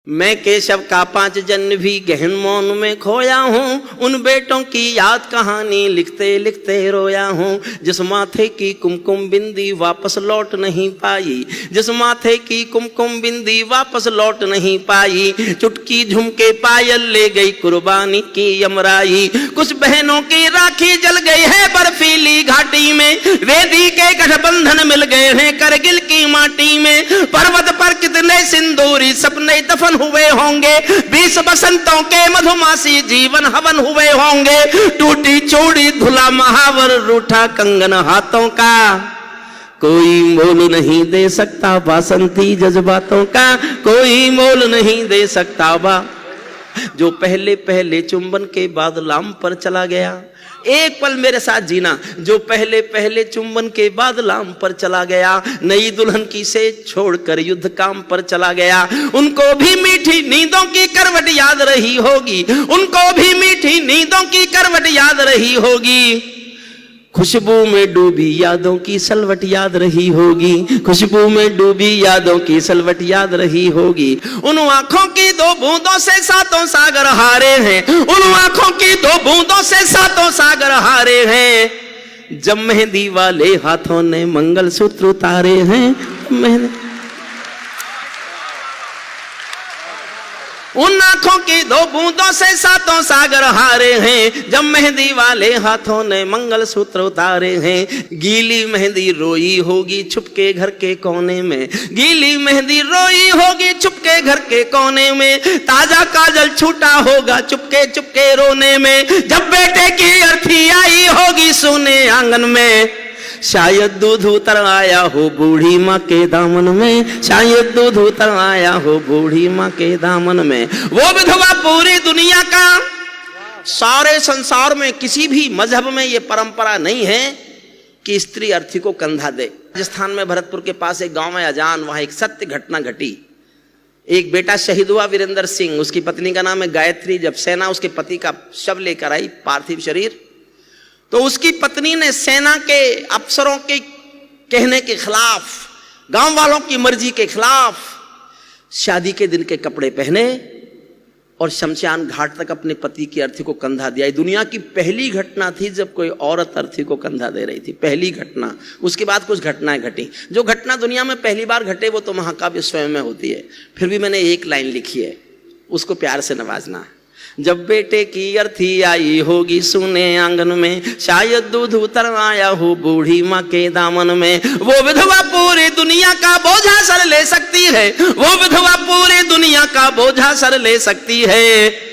मैं केशव का 5 जन्म भी गहन मौन में खोया हूँ। उन बेटों की याद कहानी लिखते लिखते रोया हूँ। जिस माथे की कुमकुम बिंदी वापस लौट नहीं पाई, जिस माथे की कुमकुम बिंदी वापस लौट नहीं पाई। चुटकी झुमके पायल ले गई कुर्बानी की यमराई। कुछ बहनों की राखी जल गई है बर्फीली घाटी में। वेदी के गठबंधन मिल गए हैं करगिल की माटी में। पर्वत पर कितने सिंदूरी सपने दफन हुए होंगे। 20 बसंतों के मधुमासी जीवन हवन हुए होंगे। टूटी चूड़ी धुला महावर रूठा कंगन हाथों का, कोई मोल नहीं दे सकता बासंती जज्बातों का, कोई मोल नहीं दे सकता बा। जो पहले पहले चुंबन के बाद लाम पर चला गया, एक पल मेरे साथ जीना। जो पहले पहले चुंबन के बाद लाम पर चला गया, नई दुल्हन की से छोड़कर युद्ध काम पर चला गया। उनको भी मीठी नींदों की करवट याद रही होगी, उनको भी मीठी नींदों की करवट याद रही होगी। खुशबू में डूबी यादों की सलवट याद रही होगी, खुशबू में डूबी यादों की सलवट याद रही होगी। उन आंखों की 2 बूंदों से 7 सागर हारे हैं, उन आंखों की 2 बूंदों से 7 सागर हारे हैं। जब मेहंदी वाले हाथों ने मंगलसूत्र उतारे हैं, उन आंखों की 2 बूंदों से 7 सागर हारे हैं। जब मेहंदी वाले हाथों ने मंगलसूत्र उतारे हैं। गीली मेहंदी रोई होगी छुपके घर के कोने में, गीली मेहंदी रोई होगी छुपके घर के कोने में। ताजा काजल छूटा होगा चुपके चुपके रोने में। जब बेटे की अर्थी आई होगी सोने आंगन में, शायद दूध उतर आया हो बूढ़ी माँ के दामन में, शायद दूध उतर आया हो बूढ़ी माँ के दामन में। वो विधवा पूरी दुनिया का, सारे संसार में किसी भी मजहब में ये परंपरा नहीं है कि स्त्री अर्थी को कंधा दे। राजस्थान में भरतपुर के पास एक गांव है अजान, वहां एक सत्य घटना घटी। एक बेटा शहीद हुआ वीरेंद्र सिंह, उसकी पत्नी का नाम है गायत्री। जब सेना उसके पति का शव लेकर आई, पार्थिव शरीर, तो उसकी पत्नी ने सेना के अफसरों के कहने के खिलाफ, गांव वालों की मर्जी के खिलाफ शादी के दिन के कपड़े पहने और शमशान घाट तक अपने पति की अर्थी को कंधा दिया। ये दुनिया की पहली घटना थी जब कोई औरत अर्थी को कंधा दे रही थी, पहली घटना। उसके बाद कुछ घटनाएं घटी। जो घटना दुनिया में पहली बार घटे वो तो महाकाव्य स्वयं में होती है। फिर भी मैंने एक लाइन लिखी है, उसको प्यार से नवाजना। जब बेटे की अर्थी आई होगी सुने आंगन में, शायद दूध उतर आया हो बूढ़ी माँ के दामन में। वो विधवा पूरी दुनिया का बोझा सर ले सकती है, वो विधवा पूरी दुनिया का बोझा सर ले सकती है।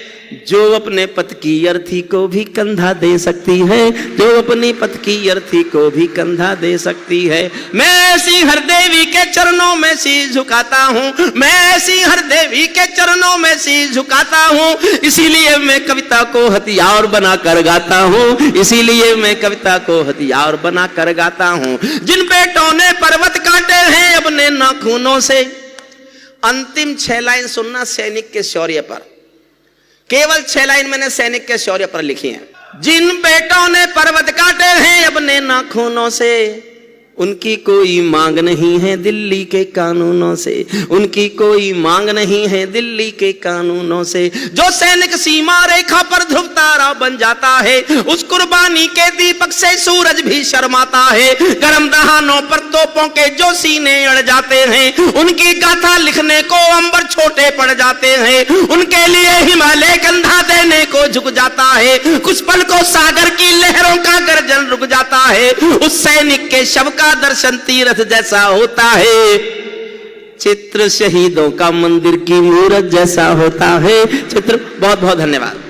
जो अपने पति की अर्थी को भी कंधा दे सकती है, जो अपनी पति की अर्थी को भी कंधा दे सकती है। मैं सिंहर देवी के चरणों में शीश झुकाता हूँ, मैं सिंहर देवी के चरणों में शीश झुकाता हूँ। इसीलिए मैं कविता को हथियार बना कर गाता हूँ, इसीलिए मैं कविता को हथियार बना कर गाता हूँ। जिन बेटों ने पर्वत काटे हैं अपने नाखूनों से, अंतिम 6 लाइन सुनना सैनिक के शौर्य पर। केवल 6 लाइन मैंने सैनिक के शौर्य पर लिखी हैं। जिन बेटों ने पर्वत काटे हैं अपने नाखूनों से, उनकी कोई मांग नहीं है दिल्ली के कानूनों से, उनकी कोई मांग नहीं है दिल्ली के कानूनों से। जो सैनिक सीमा रेखा पर ध्रुव तारा बन जाता है, उस कुर्बानी के दीपक से सूरज भी शर्माता है। गर्म दहानों पर तोपों के जो सीने अड़ जाते हैं, उनकी गाथा लिखने को अंबर छोटे पड़ जाते हैं। उनके लिए हिमालय कंधा देने को झुक जाता है, कुछ पल को सागर की लहरों का गर्जन रुक जाता है। उस सैनिक के शव का दर्शन तीर्थ जैसा होता है, चित्र शहीदों का मंदिर की मूरत जैसा होता है। चित्र। बहुत बहुत धन्यवाद।